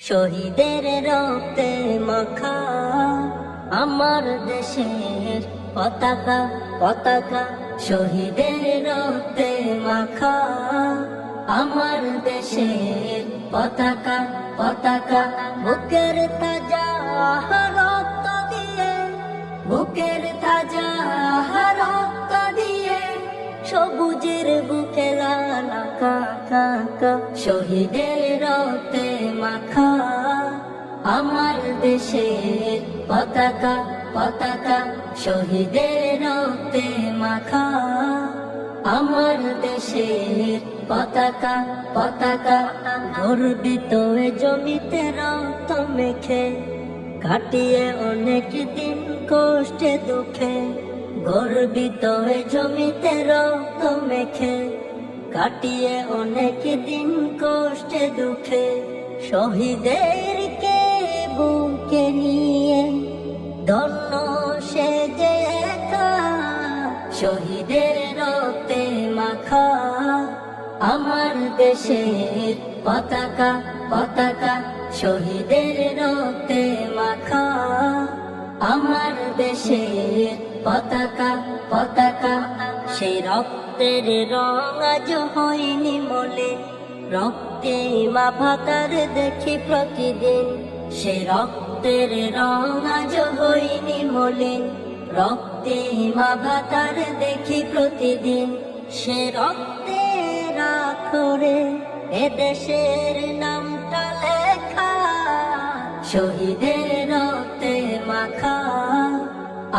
শহীদের রক্তে মাখা আমার দেশের পতাকা পতাকা, শহীদের রক্তে মাখা আমার দেশের পতাকা পতাকা। বুকের তাজা রক্ত দিয়ে, বুকের তাজা রক্ত দিয়ে সবুজের বুকে লাল আঁকা, শহীদের রক্তে মাখা আমার দেশের পতাকা পতাকা, শহীদের রক্তে মাখা আমার দেশের পতাকা পতাকা। গর্বিত এ জমিতে রক্ত মেখে কাটিয়ে অনেক দিন কষ্টে দুঃখে, গর্বিত এ জমিতে রক্ত মেখে কাটিয়ে অনেক দিন কষ্টে দুঃখে, শহীদেরকে বুকে নিয়ে ধন্য সে যে একা, শহীদের রক্তে মাখা আমার দেশের পতাকা পতাকা, শহীদের রক্তে মাখা আমার দেশের পতাকা পতাকা। সেই রক্তের রং আজ হয়নি মলিন, রক্তে মা ভাতার দেখি প্রতিদিন, সে রক্তের রং আজ হয়নি মলিন, রক্তে মা ভাতার দেখি প্রতিদিন। সে রক্তের আখরে এ দেশের নামটা লেখা, শহীদের রক্তে মাখা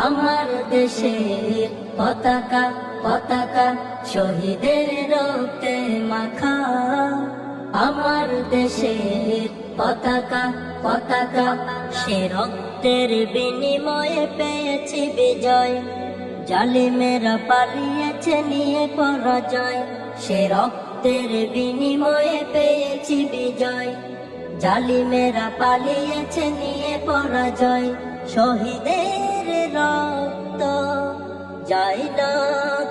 আমার দেশের পতাকা পতাকা, শহীদের রক্তে মাখা আমার দেশের পতাকা পতাকা। সে রক্তের বিনিময়ে পেয়েছি বিজয়, জালিমেরা পালিয়েছে নিয়ে পরাজয়, সে রক্তের বিনিময়ে পেয়েছি বিজয়, জালিমেরা পালিয়েছে নিয়ে পরাজয়। শহীদের রক্ত যায় না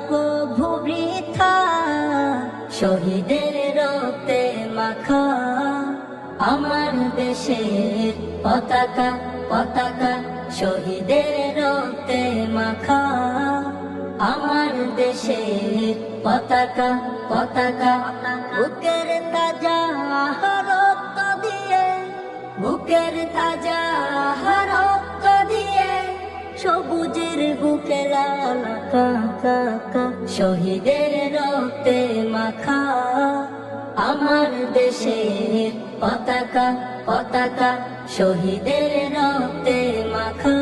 কভু বৃথা, শহীদের রক্তে মাখা আমার দেশের পতাকা পতাকা, শহীদের রক্তে মাখা আমার দেশের পতাকা পতাকা। বুকের তাজা রক্ত দিয়ে, বুকের তাজা রক্ত দিয়ে সবুজের বুকে লাল আঁকা, শহীদের রক্তে মাখা আমার দেশের পতাকা পতাকা, শহীদের রক্তে মাখা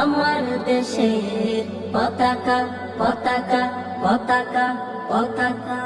আমার দেশের পতাকা পতাকা পতাকা পতাকা।